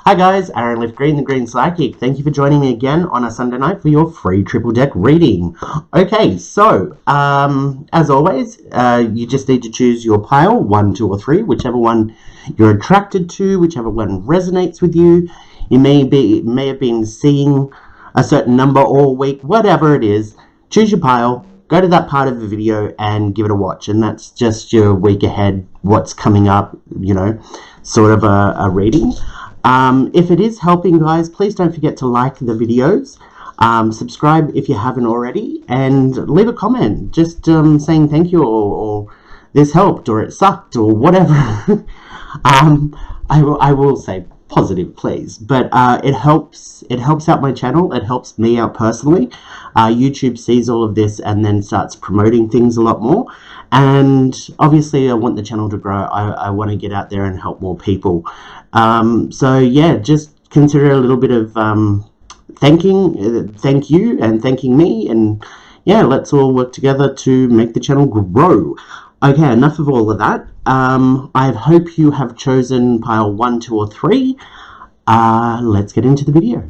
Hi guys, Aaron Lift Green, the Green Psychic. Thank you for joining me again on a Sunday night for your free triple deck reading. Okay, so as always, you just need to choose your pile, 1, 2, or 3, whichever one you're attracted to, whichever one resonates with you. You may have been seeing a certain number all week, whatever it is. Choose your pile, go to that part of the video and give it a watch, and that's just your week ahead, what's coming up, you know, sort of a reading. If it is helping, guys, please don't forget to like the videos, subscribe if you haven't already, and leave a comment just saying thank you, or this helped, or it sucked, or whatever. I will say positive, please, but it helps out my channel. It helps me out personally. YouTube sees all of this and then starts promoting things a lot more, and obviously I want the channel to grow. I want to get out there and help more people. So yeah, just consider a little bit of thank you and thanking me, and yeah, let's all work together to make the channel grow. Okay, enough of all of that. I hope you have chosen pile 1, 2, or 3. Let's get into the video.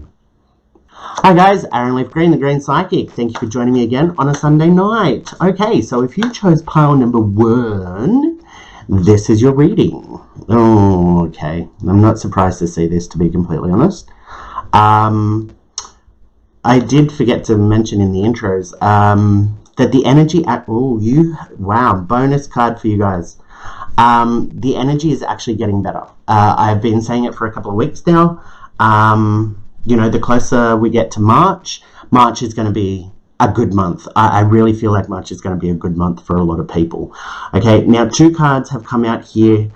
Hi guys, Aaron Lift Green, the Green Psychic. Thank you for joining me again on a Sunday night. Okay, so if you chose pile number 1, this is your reading. Oh, okay. I'm not surprised to see this, to be completely honest. I did forget to mention in the intros that the energy wow, bonus card for you guys. The energy is actually getting better. I've been saying it for a couple of weeks now. You know, the closer we get to March is going to be a good month. I really feel like March is going to be a good month for a lot of people. Okay, now 2 cards have come out here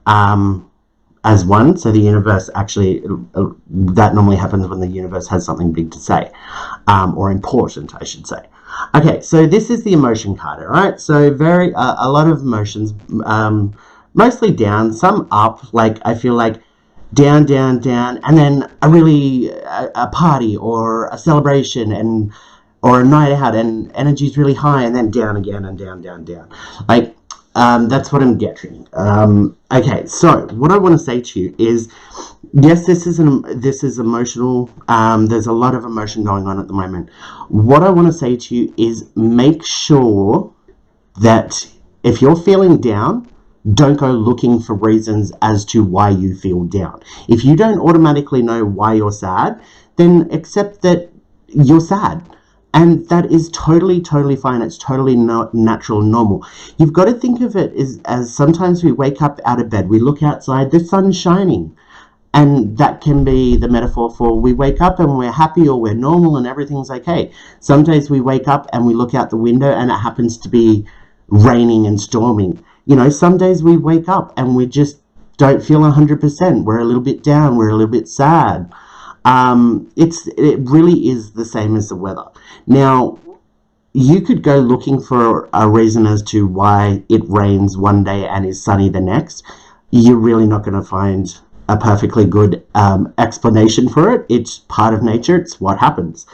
as one, so the universe actually, that normally happens when the universe has something big to say, or important, I should say. Okay, so this is the emotion card, all right? So a lot of emotions, mostly down, some up, like I feel like down, down, down, and then a party or a celebration or a night out, and energy's really high, and then down again, and down, down, down. Like, that's what I'm getting. Okay, so what I want to say to you is, yes, this is emotional. There's a lot of emotion going on at the moment. What I want to say to you is, make sure that if you're feeling down, don't go looking for reasons as to why you feel down. If you don't automatically know why you're sad, then accept that you're sad. And that is totally, totally fine. It's totally natural and normal. You've got to think of it as sometimes we wake up out of bed, we look outside, the sun's shining. And that can be the metaphor for we wake up and we're happy, or we're normal and everything's okay. Some days we wake up and we look out the window and it happens to be raining and storming. You know, some days we wake up and we just don't feel 100%. We're a little bit down. We're a little bit sad. It really is the same as the weather. Now, you could go looking for a reason as to why it rains one day and is sunny the next. You're really not going to find a perfectly good explanation for it. It's part of nature. It's what happens.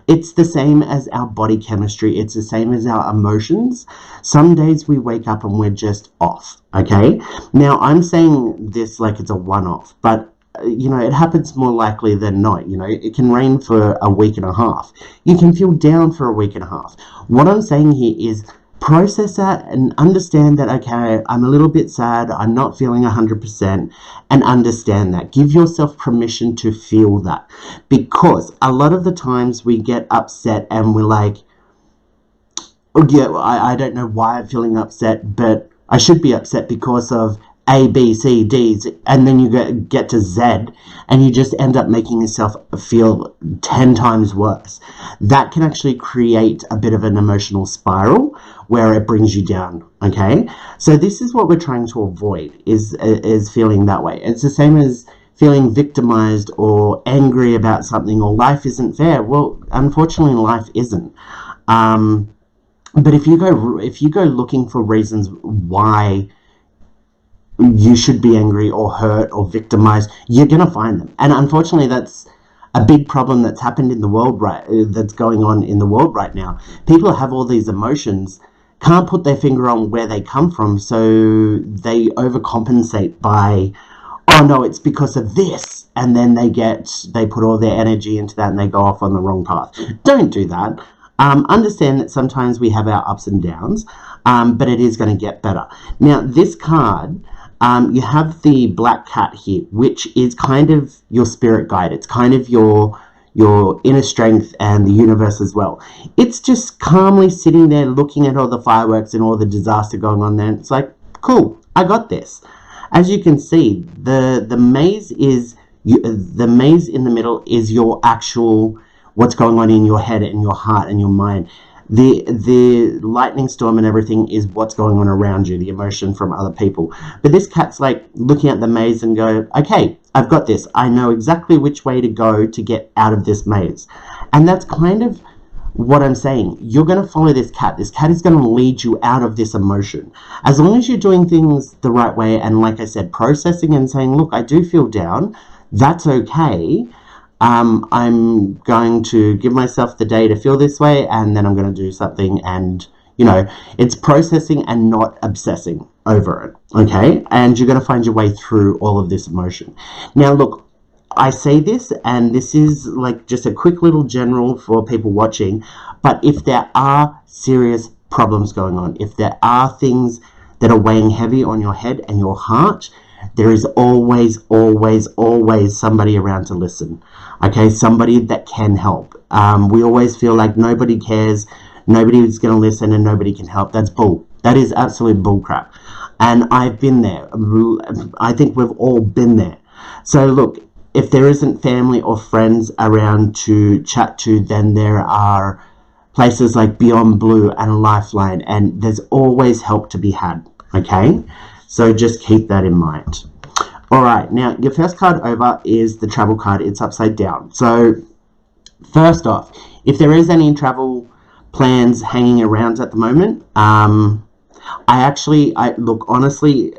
It's the same as our body chemistry. It's the same as our emotions. Some days we wake up and we're just off, okay? Now, I'm saying this like it's a one-off, but you know, it happens more likely than not. You know, it can rain for a week and a half. You can feel down for a week and a half. What I'm saying here is process that and understand that, okay, I'm a little bit sad, I'm not feeling 100%, and understand that. Give yourself permission to feel that, because a lot of the times we get upset and we're like, oh yeah, I don't know why I'm feeling upset, but I should be upset because of A, B, C, D's, and then you get to Z, and you just end up making yourself feel 10 times worse. That can actually create a bit of an emotional spiral where it brings you down, okay? So this is what we're trying to avoid, is feeling that way. It's the same as feeling victimized or angry about something, or life isn't fair. Well, unfortunately, life isn't. But if you go looking for reasons why you should be angry or hurt or victimized, you're going to find them. And unfortunately, that's a big problem that's happened in the world that's going on in the world right now. People have all these emotions, can't put their finger on where they come from, so they overcompensate by oh no, it's because of this, and then they put all their energy into that and they go off on the wrong path. Don't do that. Understand that sometimes we have our ups and downs, but it is going to get better. Now, this card, you have the black cat here, which is kind of your spirit guide. It's kind of your inner strength and the universe as well. It's just calmly sitting there looking at all the fireworks and all the disaster going on there. It's like, cool, I got this. As you can see, the maze is the maze in the middle is your actual what's going on in your head and your heart and your mind. The lightning storm and everything is what's going on around you, the emotion from other people. But this cat's like looking at the maze and go, okay, I've got this. I know exactly which way to go to get out of this maze. And that's kind of what I'm saying. You're going to follow this cat. This cat is going to lead you out of this emotion. As long as you're doing things the right way and, like I said, processing and saying, look, I do feel down. That's okay. I'm going to give myself the day to feel this way, and then I'm going to do something, and, you know, it's processing and not obsessing over it, okay? And you're going to find your way through all of this emotion. Now, look, I say this, and this is like just a quick little general for people watching, but if there are serious problems going on, if there are things that are weighing heavy on your head and your heart, there is always, always, always somebody around to listen, okay? Somebody that can help. We always feel like nobody cares, nobody's going to listen, and nobody can help. That's bull. That is absolute bull crap. And I've been there. I think we've all been there. So look, if there isn't family or friends around to chat to, then there are places like Beyond Blue and Lifeline, and there's always help to be had, okay? So just keep that in mind. All right, now your first card over is the travel card. It's upside down. So first off, if there is any travel plans hanging around at the moment, look, honestly,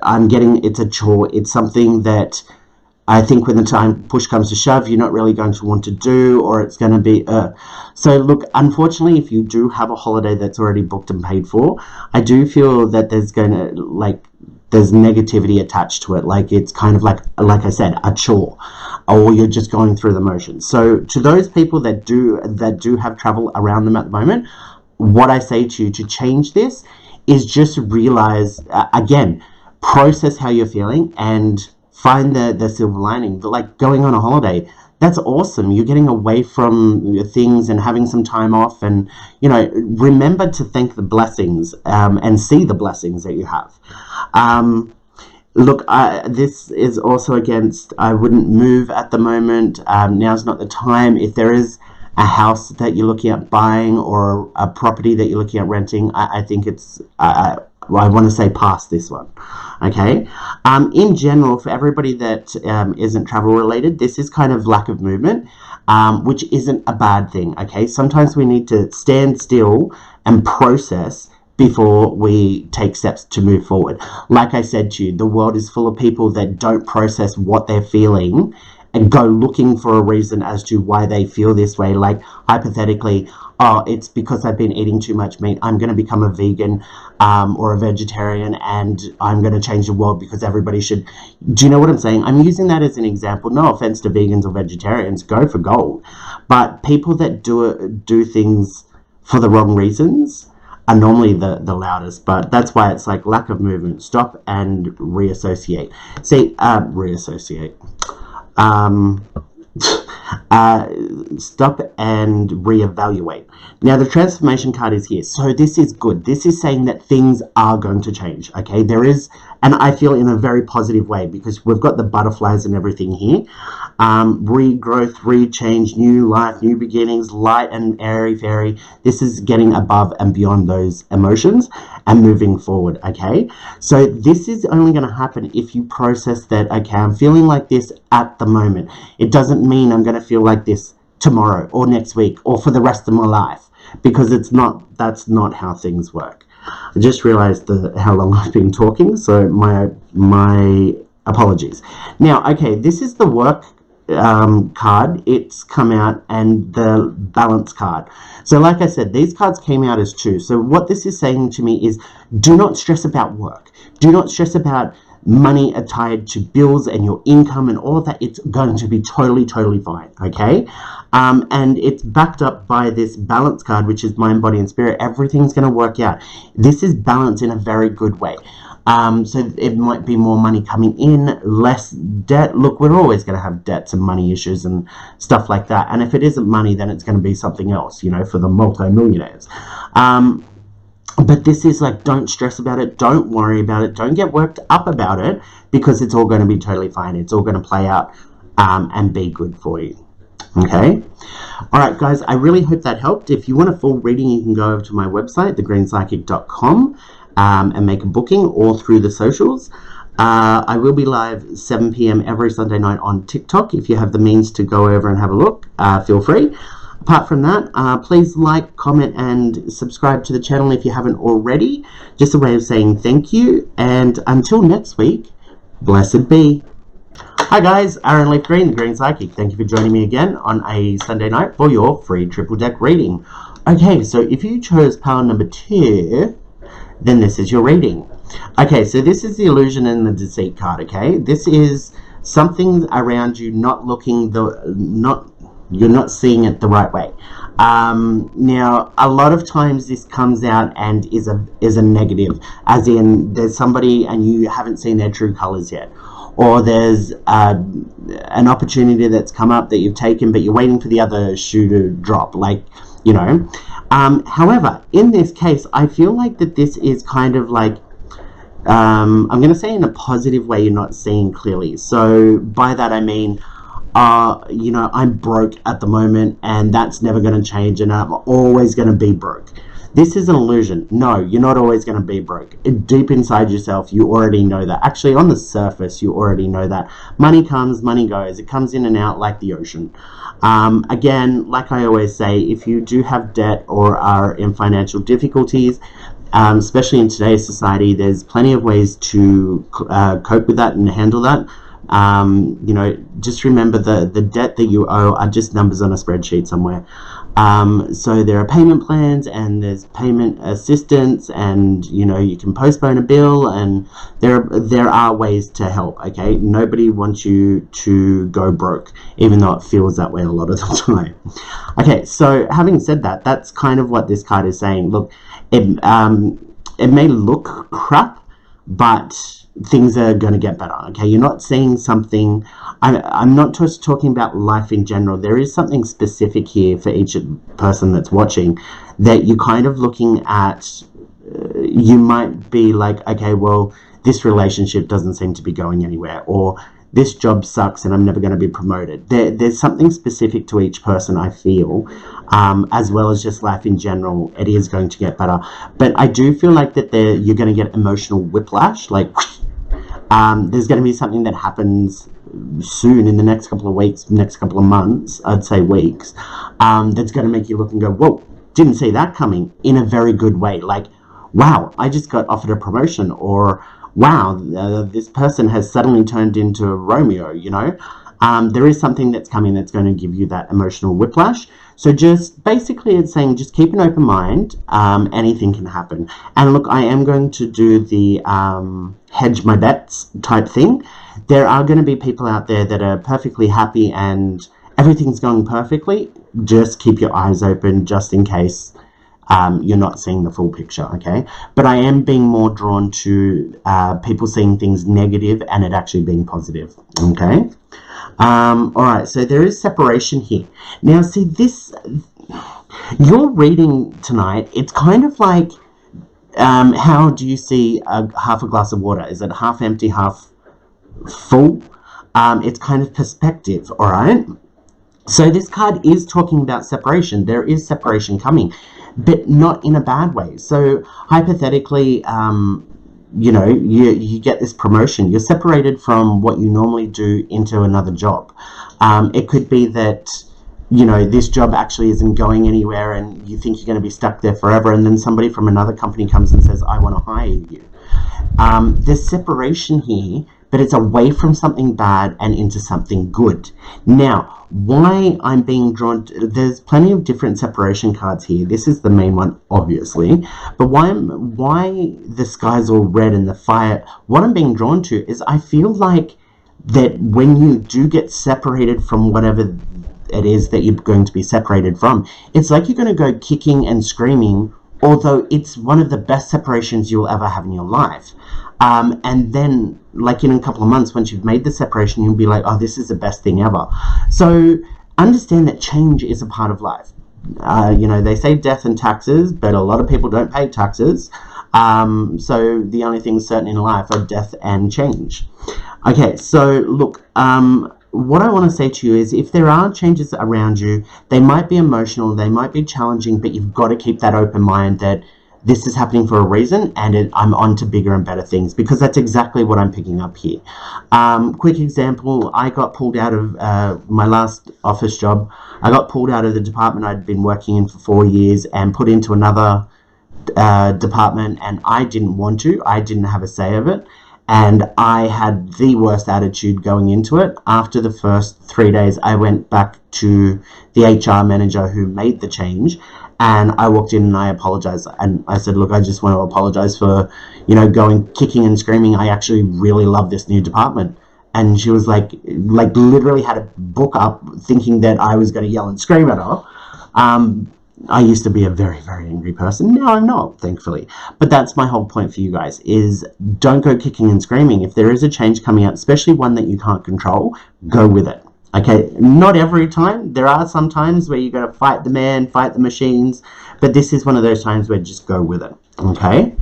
I'm getting, it's a chore. It's something that I think when the time push comes to shove, you're not really going to want to do, or it's going to be, so look, unfortunately, if you do have a holiday that's already booked and paid for, I do feel that there's going to, like, there's negativity attached to it. Like, it's kind of like I said, a chore, or you're just going through the motions. So to those people that do have travel around them at the moment, what I say to you to change this is just realize, again, process how you're feeling and find the silver lining. But like going on a holiday, that's awesome. You're getting away from things and having some time off, and, you know, remember to thank the blessings and see the blessings that you have. Look, this is also against, I wouldn't move at the moment. Now's not the time. If there is a house that you're looking at buying or a property that you're looking at renting, I think it's, I want to say past this one, okay? In general, for everybody that isn't travel related, this is kind of lack of movement, which isn't a bad thing, okay? Sometimes we need to stand still and process before we take steps to move forward. Like I said to you, the world is full of people that don't process what they're feeling and go looking for a reason as to why they feel this way. Like, hypothetically, oh, it's because I've been eating too much meat, I'm going to become a vegan or a vegetarian, and I'm going to change the world because everybody should. Do you know what I'm saying? I'm using that as an example. No offense to vegans or vegetarians, go for gold. But people that do things for the wrong reasons are normally the loudest. But that's why it's like lack of movement. Stop and reassociate. See, reassociate. Stop and reevaluate. Now, the transformation card is here, so this is good. This is saying that things are going to change, okay? There is, and I feel in a very positive way, because we've got the butterflies and everything here. Regrowth, rechange, new life, new beginnings, light and airy fairy. This is getting above and beyond those emotions and moving forward, okay? So this is only going to happen if you process that, okay, I'm feeling like this at the moment. It doesn't mean I'm going to feel like this tomorrow or next week or for the rest of my life, because it's not, that's not how things work. I just realized how long I've been talking, so my apologies. Now, okay, this is the work card. It's come out, and the balance card. So like I said, these cards came out as two. So what this is saying to me is, do not stress about work. Do not stress about money are tied to bills and your income and all of that, it's going to be totally fine, okay? And it's backed up by this balance card, which is mind, body, and spirit. Everything's going to work out. This is balance in a very good way. So it might be more money coming in, less debt. Look, we're always going to have debts and money issues and stuff like that. And if it isn't money, then it's going to be something else, you know, for the multi-millionaires. But this is like, don't stress about it. Don't worry about it. Don't get worked up about it, because it's all going to be totally fine. It's all going to play out and be good for you. Okay. All right, guys, I really hope that helped. If you want a full reading, you can go over to my website, thegreenspsychic.com, and make a booking, or through the socials. I will be live 7 p.m. every Sunday night on TikTok. If you have the means to go over and have a look, feel free. Apart from that, please like, comment, and subscribe to the channel if you haven't already. Just a way of saying thank you. And until next week, blessed be. Hi guys, Aaron Leaf Green, the Green Psychic. Thank you for joining me again on a Sunday night for your free triple deck reading. Okay, so if you chose pile number 2, then this is your reading. Okay, so this is the illusion and the deceit card, okay? This is something around you not looking you're not seeing it the right way. Now, a lot of times this comes out and is a negative, as in there's somebody and you haven't seen their true colors yet, or there's an opportunity that's come up that you've taken, but you're waiting for the other shoe to drop, like, you know. However, in this case, I feel like that this is kind of like, I'm going to say in a positive way, you're not seeing clearly. So by that I mean, you know, I'm broke at the moment and that's never going to change and I'm always going to be broke. This is an illusion. No, you're not always going to be broke. Deep inside yourself, you already know that. Actually, on the surface, you already know that. Money comes, money goes. It comes in and out like the ocean. Again, like I always say, if you do have debt or are in financial difficulties, especially in today's society, there's plenty of ways to cope with that and handle that. You know, just remember the debt that you owe are just numbers on a spreadsheet somewhere. So there are payment plans and there's payment assistance, and you know, you can postpone a bill, and there are ways to help. Okay, nobody wants you to go broke, even though it feels that way a lot of the time. Okay, so having said that, that's kind of what this card is saying. Look, it may look crap, but things are going to get better. Okay, you're not seeing something. I'm not just talking about life in general. There is something specific here for each person that's watching that you're kind of looking at. You might be like, okay, well, this relationship doesn't seem to be going anywhere, or this job sucks and I'm never going to be promoted. There's something specific to each person, I feel, as well as just life in general. It is going to get better, but I do feel like that you're going to get emotional whiplash, like there's going to be something that happens soon in the next couple of weeks, next couple of months, I'd say weeks, that's going to make you look and go, whoa, didn't see that coming, in a very good way. Like, wow, I just got offered a promotion, or wow, this person has suddenly turned into Romeo, you know. There is something that's coming that's going to give you that emotional whiplash. So just basically it's saying just keep an open mind. Anything can happen. And look, I am going to do the hedge my bets type thing. There are going to be people out there that are perfectly happy and everything's going perfectly. Just keep your eyes open just in case you're not seeing the full picture, okay? But I am being more drawn to people seeing things negative and it actually being positive, okay? All right, so there is separation here. Now, see, this, your reading tonight, it's kind of like, how do you see half a glass of water? Is it half empty, half full? It's kind of perspective, all right? So this card is talking about separation. There is separation coming, but not in a bad way. So hypothetically, you know, you get this promotion. You're separated from what you normally do into another job. It could be that, you know, this job actually isn't going anywhere and you think you're going to be stuck there forever, and then somebody from another company comes and says, I want to hire you. There's separation here, but it's away from something bad and into something good. Now, why I'm being drawn to, there's plenty of different separation cards here. This is the main one, obviously, but why the sky's all red and the fire, what I'm being drawn to is I feel like that when you do get separated from whatever it is that you're going to be separated from, it's like you're going to go kicking and screaming, although it's one of the best separations you'll ever have in your life. And then, like in a couple of months, once you've made the separation, you'll be like, oh, this is the best thing ever. So understand that change is a part of life. You know, they say death and taxes, but a lot of people don't pay taxes. So the only things certain in life are death and change. Okay, so look, what I want to say to you is if there are changes around you, they might be emotional, they might be challenging, but you've got to keep that open mind that this is happening for a reason, and I'm on to bigger and better things, because that's exactly what I'm picking up here. Quick example, I got pulled out of my last office job. I got pulled out of the department I'd been working in for 4 years and put into another department, and I didn't want to. I didn't have a say of it, and I had the worst attitude going into it. After the first 3 days, I went back to the HR manager who made the change, and I walked in and I apologized, and I said, look, I just want to apologize for, you know, going kicking and screaming. I actually really love this new department. And she was like literally had a book up thinking that I was going to yell and scream at her. I used to be a very, very angry person. Now I'm not, thankfully. But that's my whole point for you guys, is don't go kicking and screaming. If there is a change coming out, especially one that you can't control, go with it. Okay, not every time. There are some times where you got to fight the man, fight the machines, but this is one of those times where just go with it. Okay?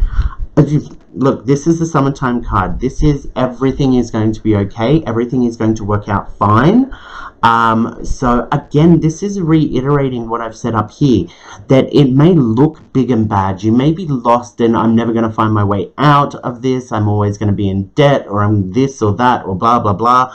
Look, this is the summertime card. This is everything is going to be okay. Everything is going to work out fine. So again, this is reiterating what I've set up here, that it may look big and bad. You may be lost and I'm never going to find my way out of this. I'm always going to be in debt, or I'm this or that, or blah, blah, blah.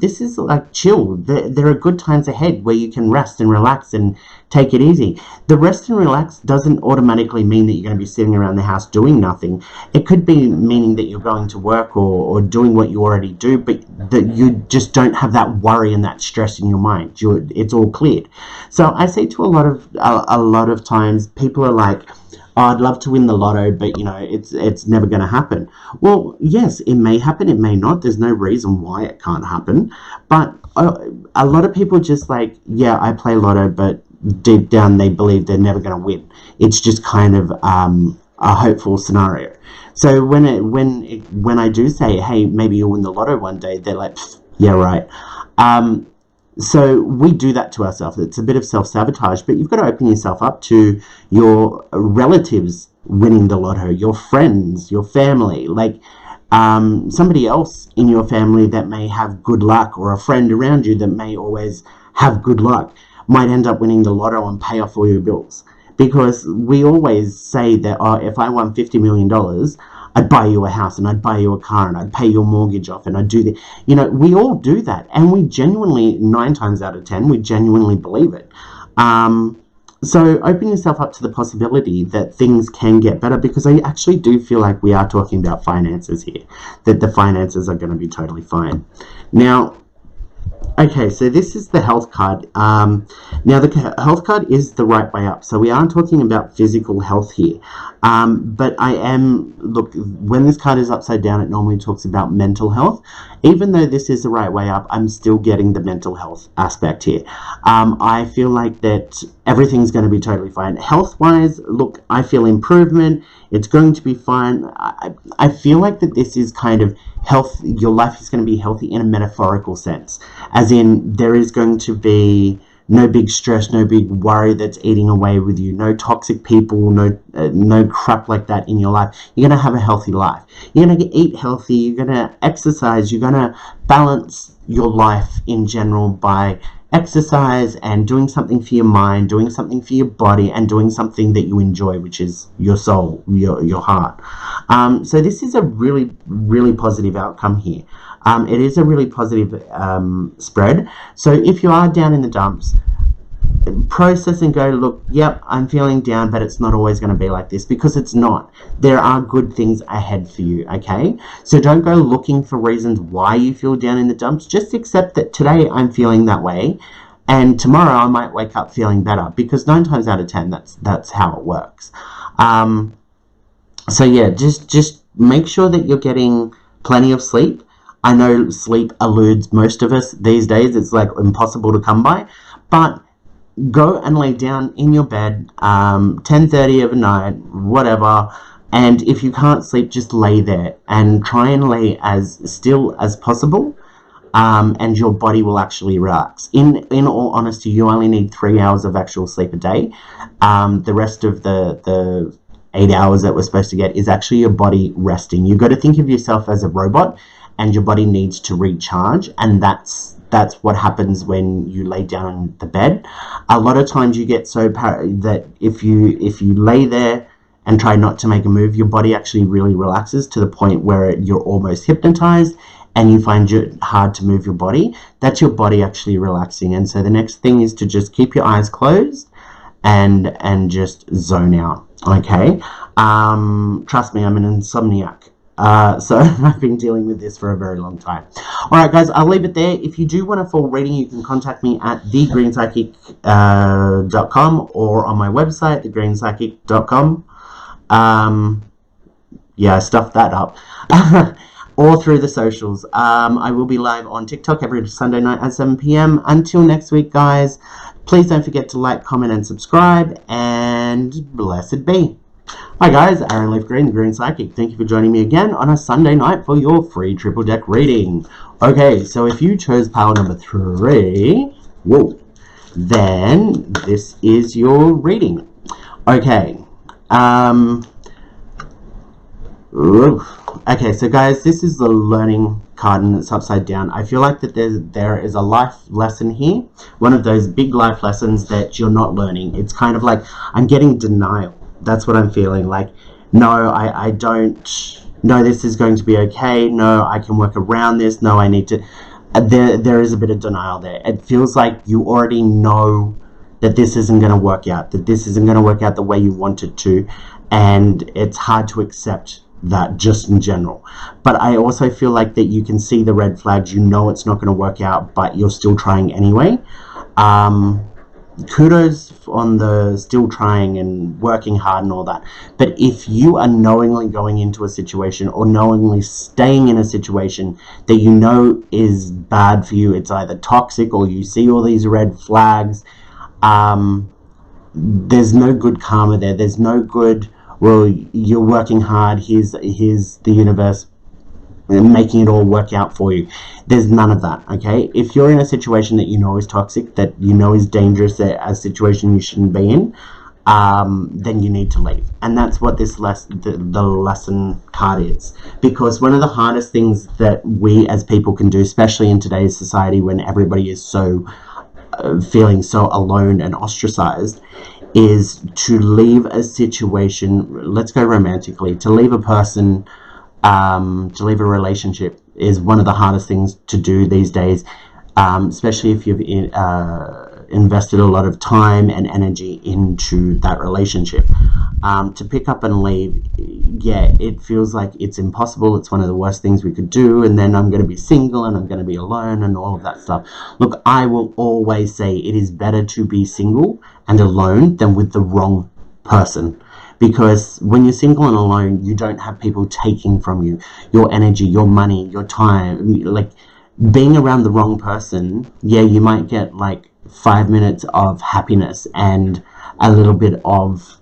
This is like chill. There are good times ahead where you can rest and relax and take it easy. The rest and relax doesn't automatically mean that you're going to be sitting around the house doing nothing. It could be meaning that you're going to work or doing what you already do, but that you just don't have that worry and that stress in your mind. It's all cleared. So I say to a lot of times, people are like, oh, I'd love to win the lotto, but you know, it's never going to happen. Well, yes, it may happen, it may not. There's no reason why it can't happen. But a lot of people just like, yeah, I play lotto, but deep down they believe they're never going to win. It's just kind of a hopeful scenario. So when I do say, hey, maybe you'll win the lotto one day, they're like, yeah, right. So we do that to ourselves. It's a bit of self-sabotage, but you've got to open yourself up to your relatives winning the lotto, your friends, your family, like somebody else in your family that may have good luck, or a friend around you that may always have good luck might end up winning the lotto and pay off all your bills. Because we always say that, oh, if I won $50 million, I'd buy you a house and I'd buy you a car and I'd pay your mortgage off and I'd do that. You know, we all do that. And we genuinely, 9 times out of 10, we genuinely believe it. So open yourself up to the possibility that things can get better, because I actually do feel like we are talking about finances here, that the finances are going to be totally fine. Now, okay, so this is the health card. Now, the health card is the right way up. So we aren't talking about physical health here. But look, when this card is upside down, it normally talks about mental health. Even though this is the right way up, I'm still getting the mental health aspect here. I feel like that everything's going to be totally fine. Health-wise, look, I feel improvement. It's going to be fine. I feel like that this is kind of health. Your life is going to be healthy in a metaphorical sense. As in, there is going to be no big stress, no big worry that's eating away with you, no toxic people, no crap like that in your life. You're going to have a healthy life. You're going to eat healthy, you're going to exercise, you're going to balance your life in general by exercise and doing something for your mind, doing something for your body, and doing something that you enjoy, which is your soul, your heart. So this is a really, really positive outcome here. It is a really positive spread. So if you are down in the dumps, process and go, look, yep, I'm feeling down, but it's not always going to be like this, because it's not. There are good things ahead for you, okay? So don't go looking for reasons why you feel down in the dumps. Just accept that today I'm feeling that way, and tomorrow I might wake up feeling better, because 9 times out of 10, that's how it works. So yeah, just make sure that you're getting plenty of sleep. I know sleep eludes most of us these days. It's like impossible to come by, but go and lay down in your bed, 10:30 of the night, whatever, and if you can't sleep, just lay there and try and lay as still as possible, and your body will actually relax. In all honesty, you only need 3 hours of actual sleep a day. The rest of the 8 hours that we're supposed to get is actually your body resting. You've got to think of yourself as a robot, and your body needs to recharge, and that's what happens when you lay down in the bed. A lot of times you get so that if you lay there and try not to make a move, your body actually really relaxes to the point where you're almost hypnotized and you find it hard to move your body. That's your body actually relaxing. And so the next thing is to just keep your eyes closed and just zone out, okay? Trust me, I'm an insomniac. So I've been dealing with this for a very long time. Alright guys, I'll leave it there. If you do want a full reading, you can contact me at thegreenspsychic.com or on my website, thegreenspsychic.com. Yeah, I stuffed that up. Or through the socials. I will be live on TikTok every Sunday night at 7 p.m. Until next week, guys, please don't forget to like, comment, and subscribe, and blessed be. Hi guys, Aaron Leaf Green, the Green Psychic. Thank you for joining me again on a Sunday night for your free triple deck reading. Okay, so if you chose pile number 3, whoa, then this is your reading. Okay, okay, so guys, this is the learning card and it's upside down. I feel like that there is a life lesson here, one of those big life lessons that you're not learning. It's kind of like I'm getting denial. That's what I'm feeling. Like, no, I don't. No, this is going to be okay. No, I can work around this. No, I need to. There is a bit of denial there. It feels like you already know that this isn't going to work out. That this isn't going to work out the way you want it to, and it's hard to accept that just in general. But I also feel like that you can see the red flags. You know it's not going to work out, but you're still trying anyway. Kudos on the still trying and working hard and all that. But if you are knowingly going into a situation or knowingly staying in a situation that you know is bad for you, it's either toxic or you see all these red flags, there's no good karma there. There's no good, well, you're working hard, here's the universe making it all work out for you. There's none of that, okay? If you're in a situation that you know is toxic, that you know is dangerous, a situation you shouldn't be in, then you need to leave. And that's what this the lesson card is. Because one of the hardest things that we as people can do, especially in today's society when everybody is so feeling so alone and ostracized, is to leave a situation, let's go romantically, to leave a person, to leave a relationship is one of the hardest things to do these days, especially if you've invested a lot of time and energy into that relationship. To pick up and leave, yeah, it feels like it's impossible. It's one of the worst things we could do, and then I'm going to be single and I'm going to be alone and all of that stuff. Look, I will always say it is better to be single and alone than with the wrong person. Because when you're single and alone, you don't have people taking from you your energy, your money, your time. Like, being around the wrong person, yeah, you might get like 5 minutes of happiness and a little bit of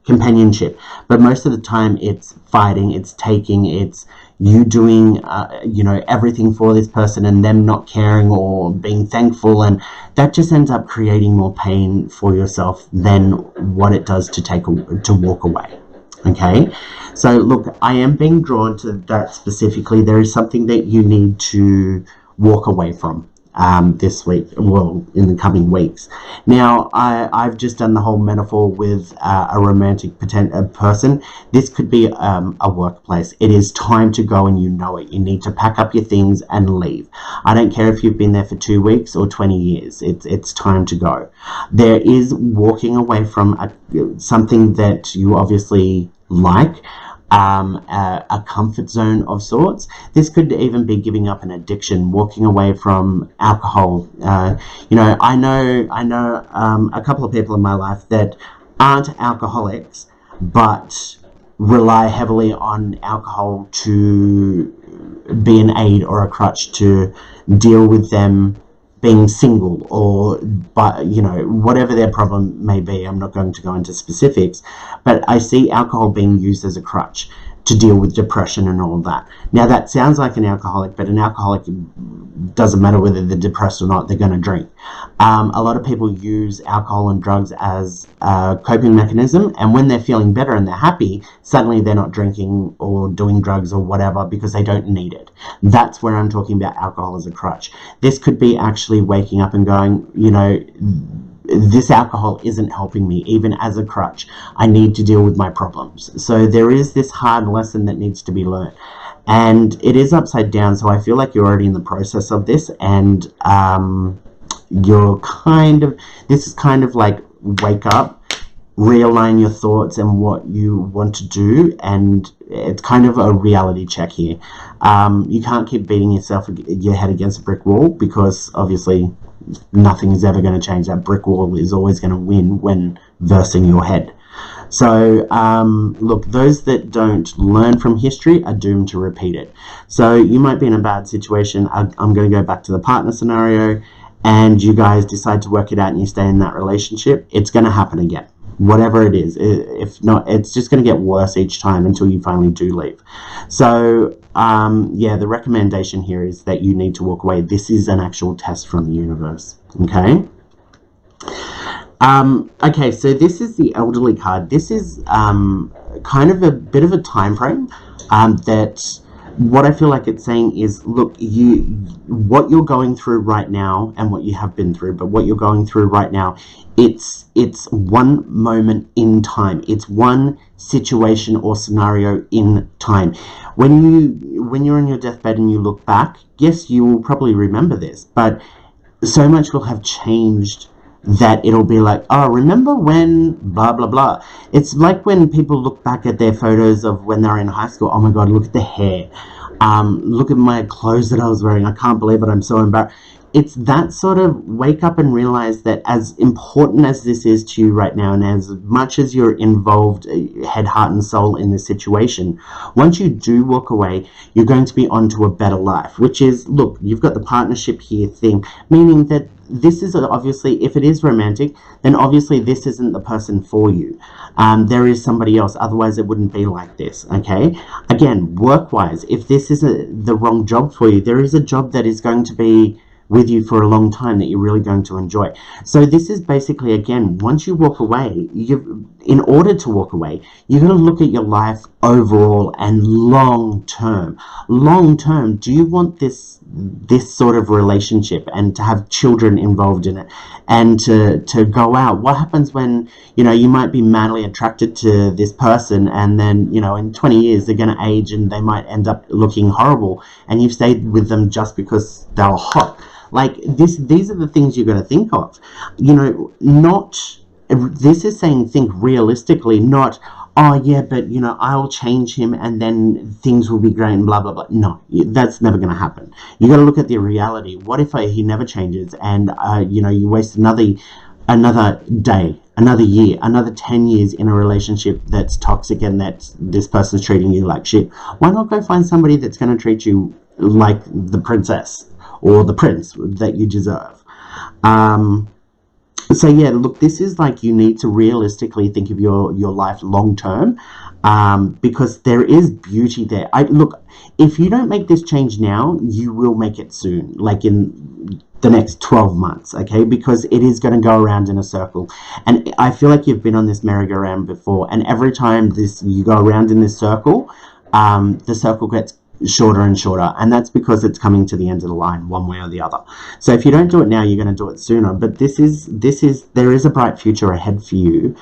companionship. But most of the time it's fighting, it's taking, it's you doing, everything for this person and them not caring or being thankful, and that just ends up creating more pain for yourself than what it does to walk away. Okay, so look, I am being drawn to that specifically. There is something that you need to walk away from. this week, well, in the coming weeks. Now, I've just done the whole metaphor with a romantic person. This could be a workplace. It is time to go, and you know it. You need to pack up your things and leave. I don't care if you've been there for 2 weeks or 20 years. It's time to go. There is walking away from something that you obviously like, a comfort zone of sorts. This could even be giving up an addiction, walking away from alcohol. I know a couple of people in my life that aren't alcoholics, but rely heavily on alcohol to be an aid or a crutch to deal with them being single, or whatever their problem may be. I'm not going to go into specifics, but I see alcohol being used as a crutch to deal with depression and all of that. Now, that sounds like an alcoholic, but an alcoholic, doesn't matter whether they're depressed or not, they're going to drink. A lot of people use alcohol and drugs as a coping mechanism, and when they're feeling better and they're happy, suddenly they're not drinking or doing drugs or whatever because they don't need it. That's where I'm talking about alcohol as a crutch. This could be actually waking up and going, this alcohol isn't helping me, even as a crutch. I need to deal with my problems. So there is this hard lesson that needs to be learned. And it is upside down, so I feel like you're already in the process of this, and this is kind of like wake up, realign your thoughts and what you want to do, and it's kind of a reality check here. You can't keep beating your head against a brick wall, because obviously nothing is ever going to change. That brick wall is always going to win when versing your head. So look, those that don't learn from history are doomed to repeat it. So you might be in a bad situation. I'm going to go back to the partner scenario, and you guys decide to work it out and you stay in that relationship. It's going to happen again, whatever it is. If not, it's just going to get worse each time until you finally do leave. So the recommendation here is that you need to walk away. This is an actual test from the universe. Okay, so this is the elderly card. This is kind of a bit of a time frame that what I feel like it's saying is, look, what you're going through right now, and what you have been through, but what you're going through right now, it's one moment in time. It's one situation or scenario in time. When you're on your deathbed and you look back, yes, you will probably remember this, but so much will have changed that it'll be like, oh, remember when blah, blah, blah. It's like when people look back at their photos of when they're in high school. Oh my God, look at the hair. Look at my clothes that I was wearing. I can't believe it. I'm so embarrassed. It's that sort of wake up and realize that as important as this is to you right now, and as much as you're involved head, heart, and soul in this situation, once you do walk away, you're going to be onto a better life, which is, look, you've got the partnership here thing, meaning that this is obviously, if it is romantic, then obviously this isn't the person for you. There is somebody else, otherwise it wouldn't be like this, okay? Again, work-wise, if this isn't the wrong job for you, there is a job that is going to be with you for a long time that you're really going to enjoy. So this is basically, again, once you walk away, in order to walk away, you're going to look at your life overall and long term. Long term, do you want this sort of relationship and to have children involved in it and to go out? What happens when, you might be madly attracted to this person, and then, in 20 years they're going to age and they might end up looking horrible, and you've stayed with them just because they were hot. Like these are the things you've got to think of. This is saying think realistically, not, oh yeah, but I'll change him and then things will be great and blah blah blah. No, that's never going to happen. You got to look at the reality. What if he never changes, and you waste another day, another year, another 10 years in a relationship that's toxic and that this person's treating you like shit? Why not go find somebody that's going to treat you like the princess or the prince that you deserve? So yeah, look, this is like, you need to realistically think of your life long term, because there is beauty there. Look, if you don't make this change now, you will make it soon, like in the next 12 months, okay? Because it is going to go around in a circle. And I feel like you've been on this merry-go-round before, and every time you go around in this circle, the circle gets shorter and shorter, and that's because it's coming to the end of the line one way or the other. So if you don't do it now, you're going to do it sooner. But there is a bright future ahead for you,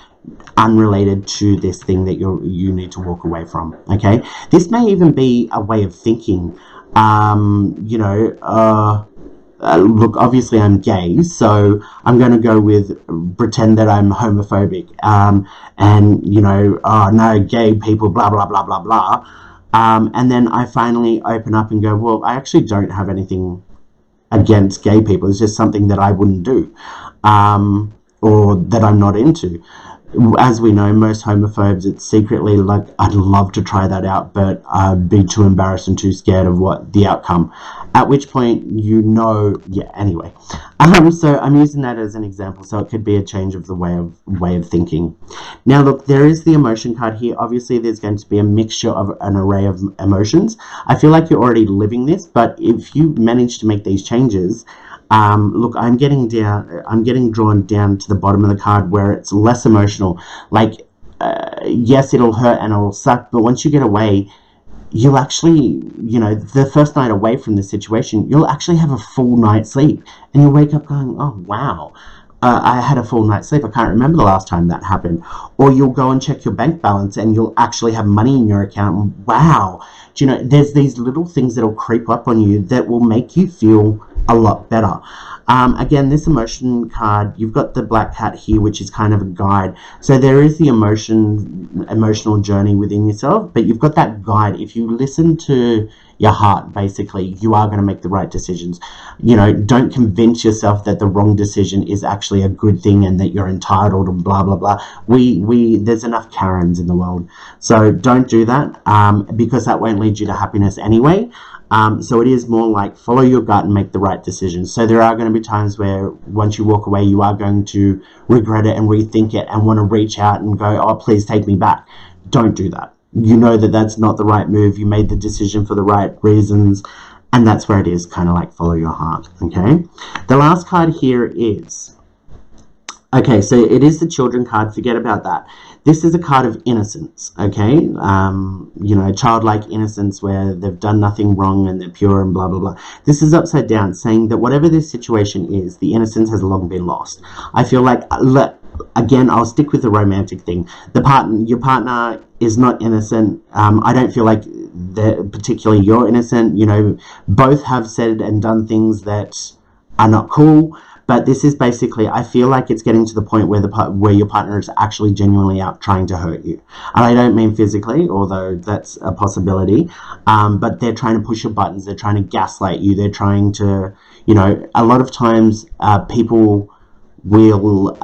unrelated to this thing that you need to walk away from. Okay, this may even be a way of thinking. Look, obviously I'm gay, so I'm going to go with pretend that I'm homophobic, oh no, gay people, blah, blah, blah, blah, blah. And then I finally open up and go, well, I actually don't have anything against gay people. It's just something that I wouldn't do, or that I'm not into. As we know, most homophobes, it's secretly like, I'd love to try that out, but I'd be too embarrassed and too scared of what the outcome. At which point, yeah, anyway. So I'm using that as an example, so it could be a change of the way of thinking. Now, look, there is the emotion card here. Obviously, there's going to be a mixture of an array of emotions. I feel like you're already living this, but if you manage to make these changes, look, I'm getting drawn down to the bottom of the card where it's less emotional. Like, yes, it'll hurt and it'll suck, but once you get away, you'll actually, the first night away from the situation, you'll actually have a full night's sleep, and you'll wake up going, oh, wow, I had a full night's sleep. I can't remember the last time that happened. Or you'll go and check your bank balance and you'll actually have money in your account. And wow, there's these little things that'll creep up on you that will make you feel a lot better. Again, this emotion card, you've got the black cat here, which is kind of a guide. So there is the emotional journey within yourself, but you've got that guide. If you listen to your heart, basically, you are going to make the right decisions. Don't convince yourself that the wrong decision is actually a good thing and that you're entitled and blah, blah, blah. There's enough Karens in the world. So don't do that, because that won't lead you to happiness anyway. So it is more like follow your gut and make the right decisions. So there are going to be times where once you walk away, you are going to regret it and rethink it and want to reach out and go, oh, please take me back. Don't do that. You know that that's not the right move. You made the decision for the right reasons. And that's where it is, kind of like follow your heart. Okay. The last card here is, okay, so it is the children card. Forget about that. This is a card of innocence, okay? Childlike innocence where they've done nothing wrong and they're pure and blah, blah, blah. This is upside down, saying that whatever this situation is, the innocence has long been lost. I feel like, again, I'll stick with the romantic thing. Your partner is not innocent. I don't feel like particularly you're innocent. Both have said and done things that are not cool. But this is basically, I feel like it's getting to the point where your partner is actually genuinely out trying to hurt you. And I don't mean physically, although that's a possibility. But they're trying to push your buttons. They're trying to gaslight you. They're trying to, a lot of times people will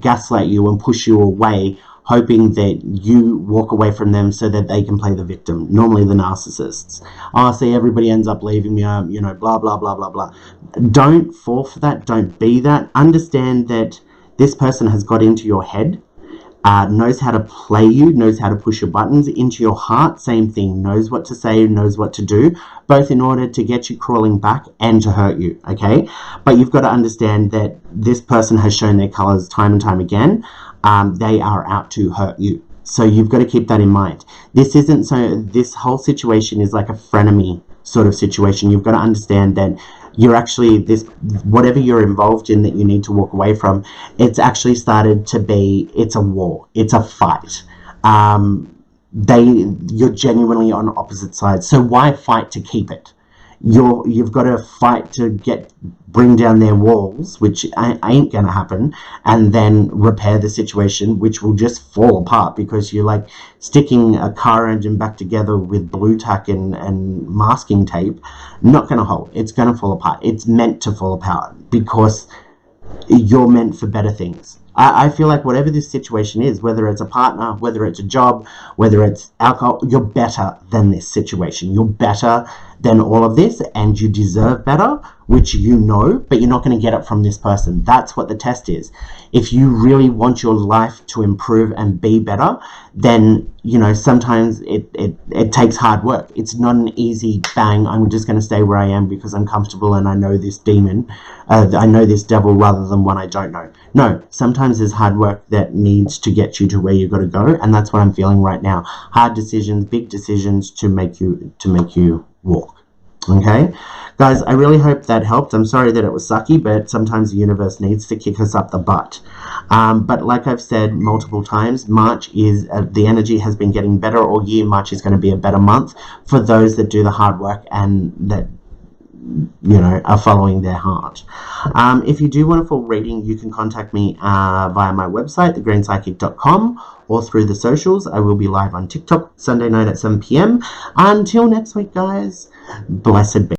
gaslight you and push you away, hoping that you walk away from them so that they can play the victim. Normally the narcissists. Oh, see, everybody ends up leaving me, blah, blah, blah, blah, blah. Don't fall for that. Don't be that. Understand that this person has got into your head, knows how to play you, knows how to push your buttons. Into your heart, same thing. Knows what to say, knows what to do, both in order to get you crawling back and to hurt you, okay? But you've got to understand that this person has shown their colors time and time again. They are out to hurt you. So you've got to keep that in mind. This whole situation is like a frenemy sort of situation. You've got to understand that you're actually, whatever you're involved in that you need to walk away from, it's actually started to be, it's a war. It's a fight. You're genuinely on opposite sides. So why fight to keep it? You've got to fight to bring down their walls, which ain't going to happen, and then repair the situation, which will just fall apart because you're like sticking a car engine back together with blue tack and masking tape. Not going to hold. It's going to fall apart. It's meant to fall apart because you're meant for better things. I feel like whatever this situation is, whether it's a partner, whether it's a job, whether it's alcohol, you're better than this situation. You're better than all of this, and you deserve better, which you know, but you're not going to get it from this person. That's what the test is. If you really want your life to improve and be better, then, you know, sometimes it takes hard work. It's not an easy bang, I'm just going to stay where I am because I'm comfortable and I know this demon, I know this devil, rather than one I don't know. No, sometimes there's hard work that needs to get you to where you've got to go, and that's what I'm feeling right now. Hard decisions, big decisions to make you walk. Okay, guys, I really hope that helped. I'm sorry that it was sucky, but sometimes the universe needs to kick us up the butt. But like I've said multiple times, March is, the energy has been getting better all year. March is going to be a better month for those that do the hard work and that, you know, are following their heart. If you do want a full reading, you can contact me via my website, thegreenspsychic.com, or through the socials. I will be live on TikTok Sunday night at 7 p.m. Until next week, guys, blessed be.